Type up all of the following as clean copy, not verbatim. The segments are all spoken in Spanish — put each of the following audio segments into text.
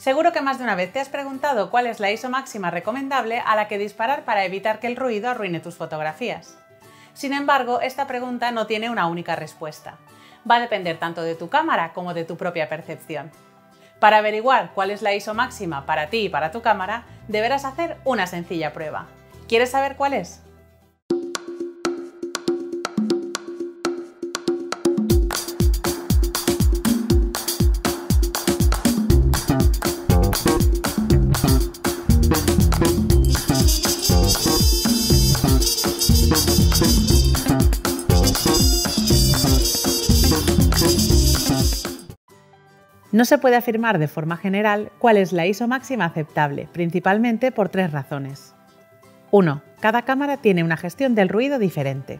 Seguro que más de una vez te has preguntado cuál es la ISO máxima recomendable a la que disparar para evitar que el ruido arruine tus fotografías. Sin embargo, esta pregunta no tiene una única respuesta. Va a depender tanto de tu cámara como de tu propia percepción. Para averiguar cuál es la ISO máxima para ti y para tu cámara, deberás hacer una sencilla prueba. ¿Quieres saber cuál es? No se puede afirmar de forma general cuál es la ISO máxima aceptable, principalmente por tres razones. 1. Cada cámara tiene una gestión del ruido diferente.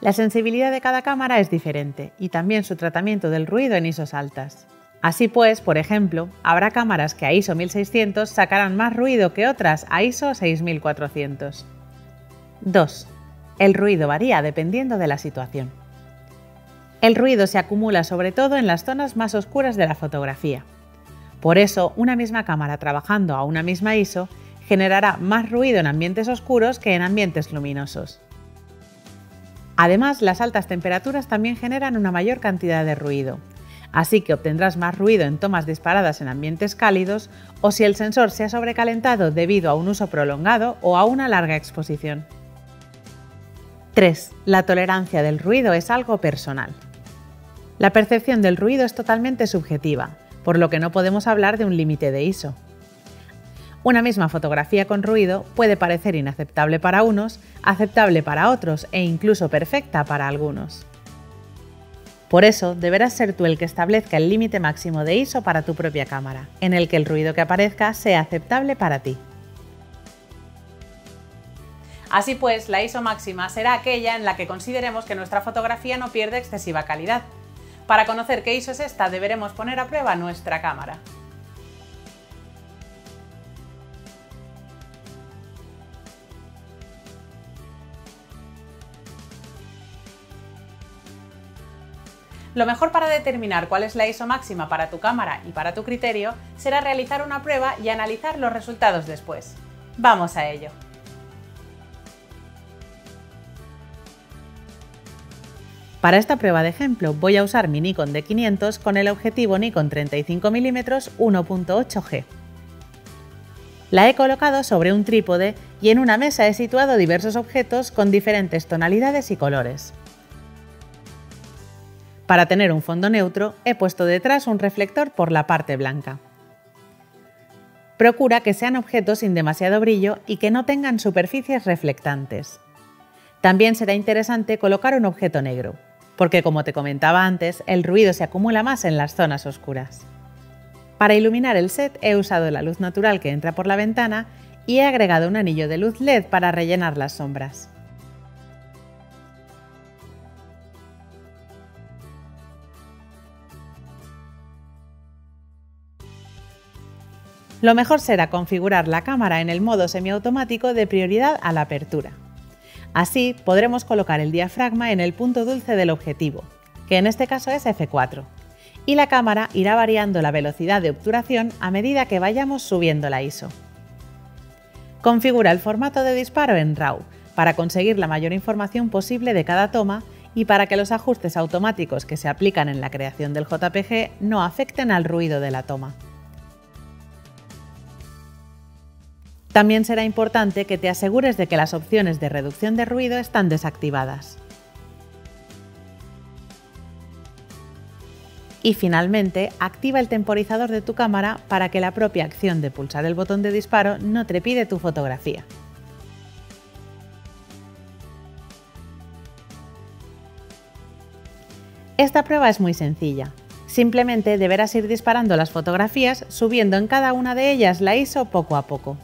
La sensibilidad de cada cámara es diferente y también su tratamiento del ruido en ISOs altas. Así pues, por ejemplo, habrá cámaras que a ISO 1600 sacarán más ruido que otras a ISO 6400. 2. El ruido varía dependiendo de la situación. El ruido se acumula sobre todo en las zonas más oscuras de la fotografía. Por eso, una misma cámara trabajando a una misma ISO generará más ruido en ambientes oscuros que en ambientes luminosos. Además, las altas temperaturas también generan una mayor cantidad de ruido, así que obtendrás más ruido en tomas disparadas en ambientes cálidos o si el sensor se ha sobrecalentado debido a un uso prolongado o a una larga exposición. 3. La tolerancia del ruido es algo personal. La percepción del ruido es totalmente subjetiva, por lo que no podemos hablar de un límite de ISO. Una misma fotografía con ruido puede parecer inaceptable para unos, aceptable para otros e incluso perfecta para algunos. Por eso, deberás ser tú el que establezca el límite máximo de ISO para tu propia cámara, en el que el ruido que aparezca sea aceptable para ti. Así pues, la ISO máxima será aquella en la que consideremos que nuestra fotografía no pierde excesiva calidad. Para conocer qué ISO es esta, deberemos poner a prueba nuestra cámara. Lo mejor para determinar cuál es la ISO máxima para tu cámara y para tu criterio será realizar una prueba y analizar los resultados después. ¡Vamos a ello! Para esta prueba de ejemplo voy a usar mi Nikon D500 con el objetivo Nikon 35mm 1.8G. La he colocado sobre un trípode y en una mesa he situado diversos objetos con diferentes tonalidades y colores. Para tener un fondo neutro he puesto detrás un reflector por la parte blanca. Procura que sean objetos sin demasiado brillo y que no tengan superficies reflectantes. También será interesante colocar un objeto negro, porque como te comentaba antes, el ruido se acumula más en las zonas oscuras. Para iluminar el set he usado la luz natural que entra por la ventana y he agregado un anillo de luz LED para rellenar las sombras. Lo mejor será configurar la cámara en el modo semiautomático de prioridad a la apertura. Así podremos colocar el diafragma en el punto dulce del objetivo, que en este caso es f4, y la cámara irá variando la velocidad de obturación a medida que vayamos subiendo la ISO. Configura el formato de disparo en RAW para conseguir la mayor información posible de cada toma y para que los ajustes automáticos que se aplican en la creación del JPG no afecten al ruido de la toma. También será importante que te asegures de que las opciones de reducción de ruido están desactivadas. Y finalmente, activa el temporizador de tu cámara para que la propia acción de pulsar el botón de disparo no trepide tu fotografía. Esta prueba es muy sencilla. Simplemente deberás ir disparando las fotografías subiendo en cada una de ellas la ISO poco a poco.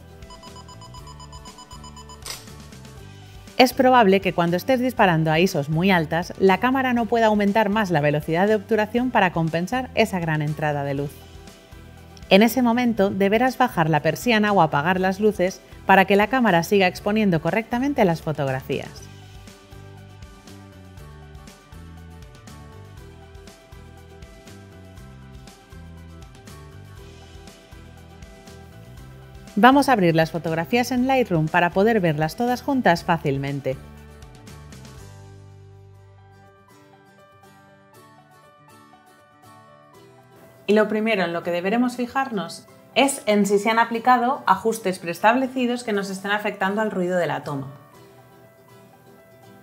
Es probable que cuando estés disparando a ISOs muy altas, la cámara no pueda aumentar más la velocidad de obturación para compensar esa gran entrada de luz. En ese momento deberás bajar la persiana o apagar las luces para que la cámara siga exponiendo correctamente las fotografías. Vamos a abrir las fotografías en Lightroom para poder verlas todas juntas fácilmente. Y lo primero en lo que deberemos fijarnos es en si se han aplicado ajustes preestablecidos que nos estén afectando al ruido de la toma.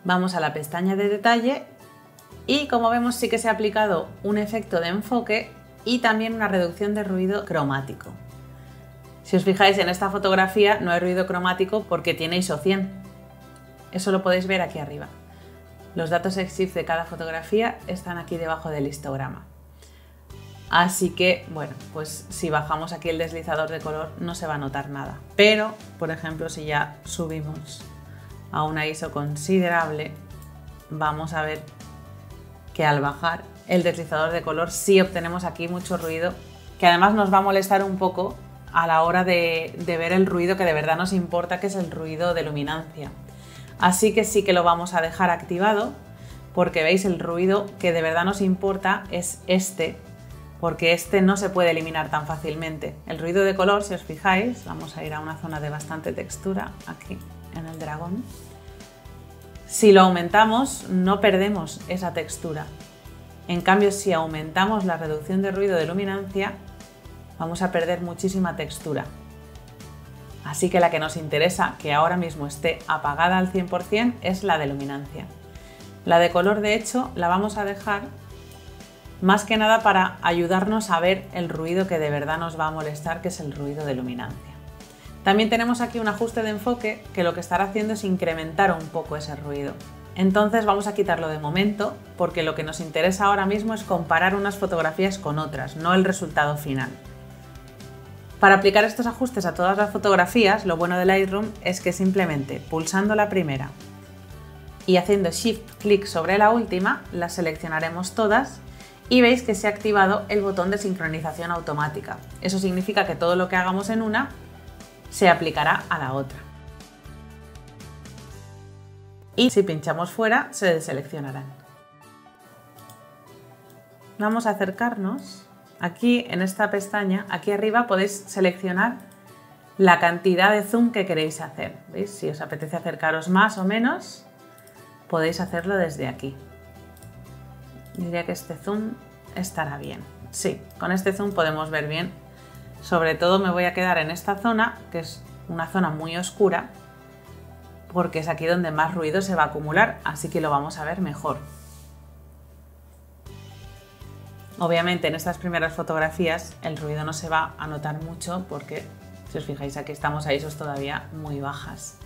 Vamos a la pestaña de detalle y como vemos sí que se ha aplicado un efecto de enfoque y también una reducción de ruido cromático. Si os fijáis en esta fotografía no hay ruido cromático porque tiene ISO 100. Eso lo podéis ver aquí arriba. Los datos EXIF de cada fotografía están aquí debajo del histograma. Así que, bueno, pues si bajamos aquí el deslizador de color no se va a notar nada. Pero, por ejemplo, si ya subimos a una ISO considerable, vamos a ver que al bajar el deslizador de color sí obtenemos aquí mucho ruido, que además nos va a molestar un poco a la hora de ver el ruido que de verdad nos importa, que es el ruido de luminancia. Así que sí que lo vamos a dejar activado, porque veis el ruido que de verdad nos importa es este, porque este no se puede eliminar tan fácilmente. El ruido de color, si os fijáis, vamos a ir a una zona de bastante textura, aquí en el dragón. Si lo aumentamos, no perdemos esa textura. En cambio, si aumentamos la reducción de ruido de luminancia, vamos a perder muchísima textura. Así que la que nos interesa que ahora mismo esté apagada al 100% es la de luminancia. La de color, de hecho, la vamos a dejar más que nada para ayudarnos a ver el ruido que de verdad nos va a molestar, que es el ruido de luminancia. También tenemos aquí un ajuste de enfoque que lo que estará haciendo es incrementar un poco ese ruido. Entonces vamos a quitarlo de momento porque lo que nos interesa ahora mismo es comparar unas fotografías con otras, no el resultado final. Para aplicar estos ajustes a todas las fotografías, lo bueno de Lightroom es que simplemente pulsando la primera y haciendo Shift clic sobre la última, las seleccionaremos todas y veis que se ha activado el botón de sincronización automática. Eso significa que todo lo que hagamos en una se aplicará a la otra. Y si pinchamos fuera, se deseleccionarán. Vamos a acercarnos. Aquí en esta pestaña, aquí arriba podéis seleccionar la cantidad de zoom que queréis hacer. ¿Veis? Si os apetece acercaros más o menos, podéis hacerlo desde aquí. Diría que este zoom estará bien. Sí, con este zoom podemos ver bien. Sobre todo me voy a quedar en esta zona, que es una zona muy oscura, porque es aquí donde más ruido se va a acumular, así que lo vamos a ver mejor. Obviamente en estas primeras fotografías el ruido no se va a notar mucho porque, si os fijáis, aquí estamos a ISOs todavía muy bajas.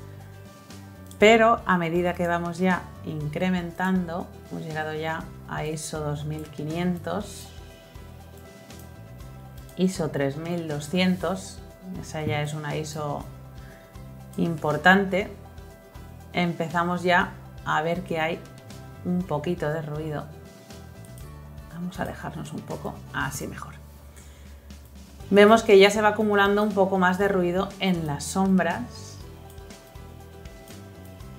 Pero a medida que vamos ya incrementando, hemos llegado ya a ISO 2500, ISO 3200, esa ya es una ISO importante, empezamos ya a ver que hay un poquito de ruido. Vamos a alejarnos un poco, así mejor. Vemos que ya se va acumulando un poco más de ruido en las sombras,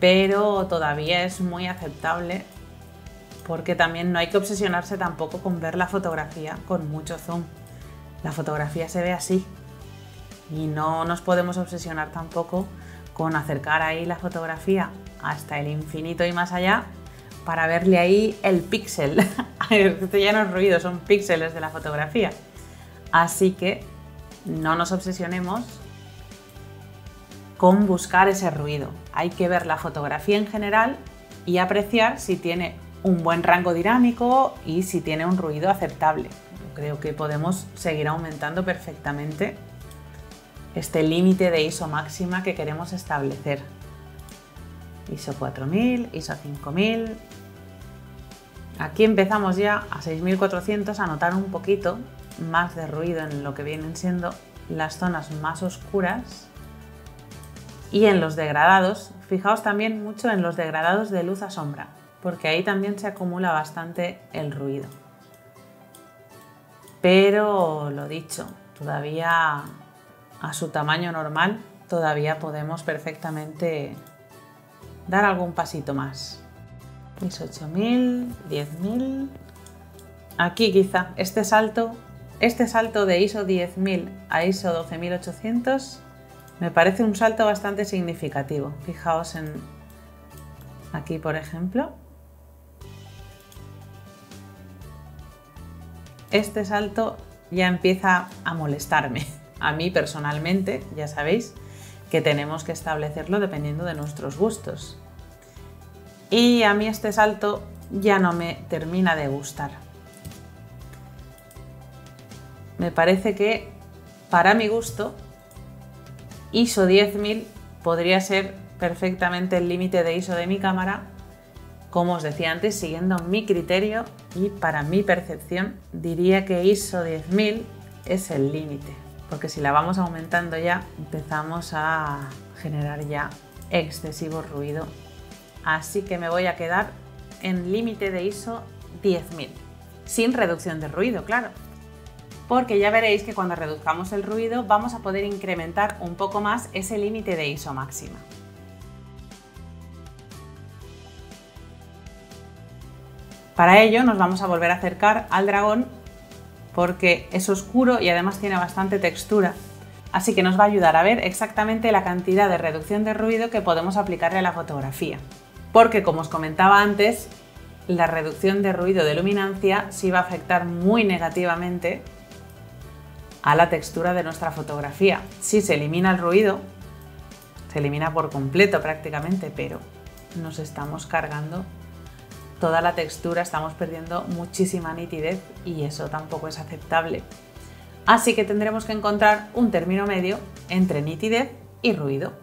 pero todavía es muy aceptable porque también no hay que obsesionarse tampoco con ver la fotografía con mucho zoom. La fotografía se ve así y no nos podemos obsesionar tampoco con acercar ahí la fotografía hasta el infinito y más allá para verle ahí el píxel. Esto ya no es ruido, son píxeles de la fotografía. Así que no nos obsesionemos con buscar ese ruido. Hay que ver la fotografía en general y apreciar si tiene un buen rango dinámico y si tiene un ruido aceptable. Yo creo que podemos seguir aumentando perfectamente este límite de ISO máxima que queremos establecer. ISO 4000, ISO 5000. Aquí empezamos ya a 6400 a notar un poquito más de ruido en lo que vienen siendo las zonas más oscuras y en los degradados. Fijaos también mucho en los degradados de luz a sombra, porque ahí también se acumula bastante el ruido. Pero lo dicho, todavía a su tamaño normal, todavía podemos perfectamente dar algún pasito más. ISO 8000, 10000. Aquí quizá este salto de ISO 10000 a ISO 12800 Me parece un salto bastante significativo. Fijaos en aquí, por ejemplo. Este salto ya empieza a molestarme. A mí personalmente, ya sabéis que tenemos que establecerlo dependiendo de nuestros gustos. Y a mí este salto ya no me termina de gustar. Me parece que, para mi gusto, ISO 10000 podría ser perfectamente el límite de ISO de mi cámara, como os decía antes, siguiendo mi criterio y para mi percepción diría que ISO 10000 es el límite, porque si la vamos aumentando ya empezamos a generar ya excesivo ruido. Así que me voy a quedar en límite de ISO 10000, sin reducción de ruido, claro. Porque ya veréis que cuando reduzcamos el ruido vamos a poder incrementar un poco más ese límite de ISO máxima. Para ello nos vamos a volver a acercar al dragón porque es oscuro y además tiene bastante textura, así que nos va a ayudar a ver exactamente la cantidad de reducción de ruido que podemos aplicarle a la fotografía. Porque, como os comentaba antes, la reducción de ruido de luminancia sí va a afectar muy negativamente a la textura de nuestra fotografía. Si se elimina el ruido, se elimina por completo prácticamente, pero nos estamos cargando toda la textura, estamos perdiendo muchísima nitidez y eso tampoco es aceptable. Así que tendremos que encontrar un término medio entre nitidez y ruido.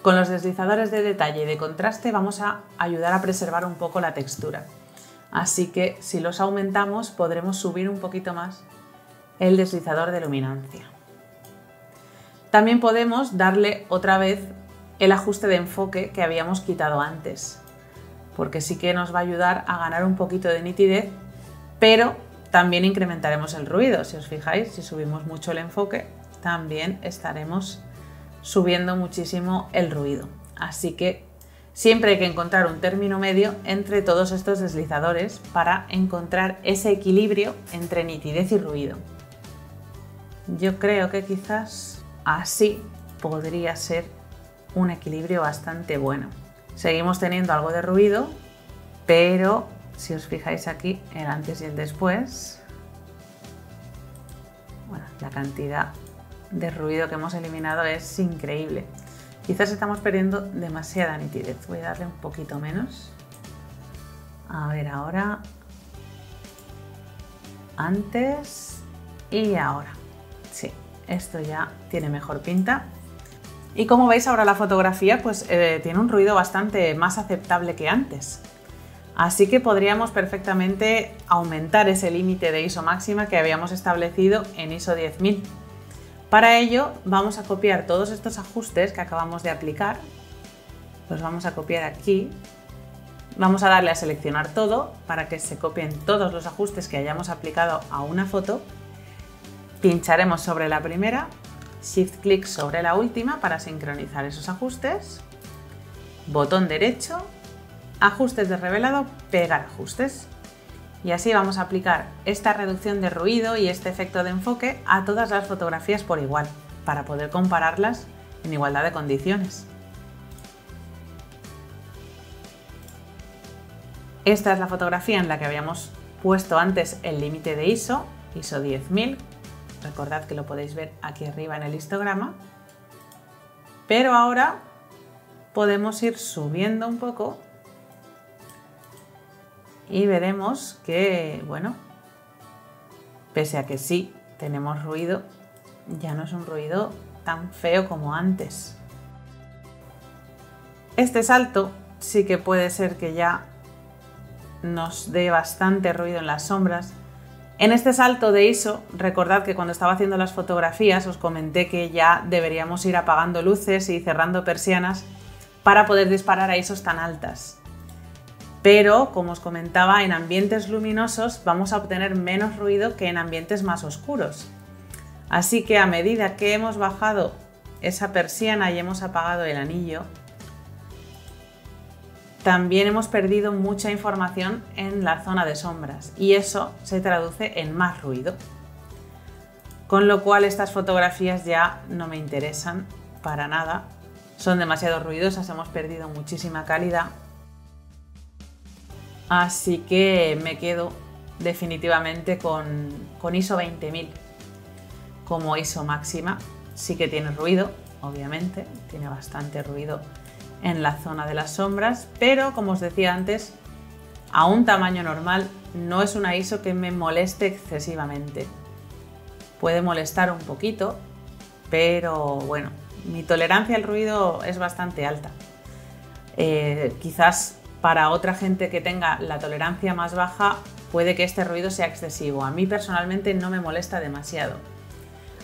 Con los deslizadores de detalle y de contraste vamos a ayudar a preservar un poco la textura. Así que si los aumentamos podremos subir un poquito más el deslizador de luminancia. También podemos darle otra vez el ajuste de enfoque que habíamos quitado antes, porque sí que nos va a ayudar a ganar un poquito de nitidez, pero también incrementaremos el ruido. Si os fijáis, si subimos mucho el enfoque, también estaremos subiendo muchísimo el ruido. Así que siempre hay que encontrar un término medio entre todos estos deslizadores para encontrar ese equilibrio entre nitidez y ruido. Yo creo que quizás así podría ser un equilibrio bastante bueno. Seguimos teniendo algo de ruido, pero si os fijáis aquí, el antes y el después, bueno, la cantidad de ruido que hemos eliminado es increíble. Quizás estamos perdiendo demasiada nitidez. Voy a darle un poquito menos. A ver ahora, antes y ahora. Sí, esto ya tiene mejor pinta. Y como veis ahora la fotografía pues tiene un ruido bastante más aceptable que antes. Así que podríamos perfectamente aumentar ese límite de ISO máxima que habíamos establecido en ISO 10000. Para ello vamos a copiar todos estos ajustes que acabamos de aplicar. Los vamos a copiar aquí. Vamos a darle a seleccionar todo para que se copien todos los ajustes que hayamos aplicado a una foto. Pincharemos sobre la primera, shift clic sobre la última para sincronizar esos ajustes, botón derecho, ajustes de revelado, pegar ajustes. Y así vamos a aplicar esta reducción de ruido y este efecto de enfoque a todas las fotografías por igual, para poder compararlas en igualdad de condiciones. Esta es la fotografía en la que habíamos puesto antes el límite de ISO 10000. Recordad que lo podéis ver aquí arriba en el histograma. Pero ahora podemos ir subiendo un poco y veremos que, bueno, pese a que sí tenemos ruido, ya no es un ruido tan feo como antes. Este salto sí que puede ser que ya nos dé bastante ruido en las sombras. En este salto de ISO, recordad que cuando estaba haciendo las fotografías os comenté que ya deberíamos ir apagando luces y cerrando persianas para poder disparar a ISOs tan altas. Pero, como os comentaba, en ambientes luminosos vamos a obtener menos ruido que en ambientes más oscuros. Así que a medida que hemos bajado esa persiana y hemos apagado el anillo, también hemos perdido mucha información en la zona de sombras y eso se traduce en más ruido. con lo cual estas fotografías ya no me interesan para nada. Son demasiado ruidosas, hemos perdido muchísima calidad. Así que me quedo definitivamente con ISO 20000 como ISO máxima. Sí que tiene ruido, obviamente, tiene bastante ruido en la zona de las sombras, pero como os decía antes, a un tamaño normal no es una ISO que me moleste excesivamente. Puede molestar un poquito, pero bueno, mi tolerancia al ruido es bastante alta. Quizás para otra gente que tenga la tolerancia más baja puede que este ruido sea excesivo. A mí personalmente no me molesta demasiado.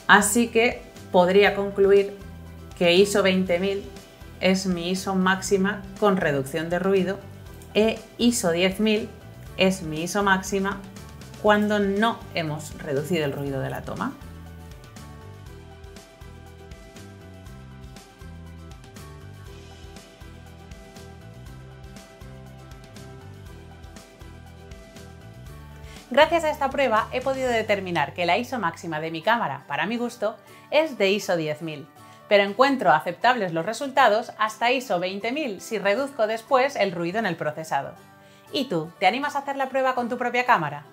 Así que podría concluir que ISO 20000 es mi ISO máxima con reducción de ruido e ISO 10000 es mi ISO máxima cuando no hemos reducido el ruido de la toma. Gracias a esta prueba he podido determinar que la ISO máxima de mi cámara, para mi gusto, es de ISO 10000, pero encuentro aceptables los resultados hasta ISO 20000 si reduzco después el ruido en el procesado. ¿Y tú, te animas a hacer la prueba con tu propia cámara?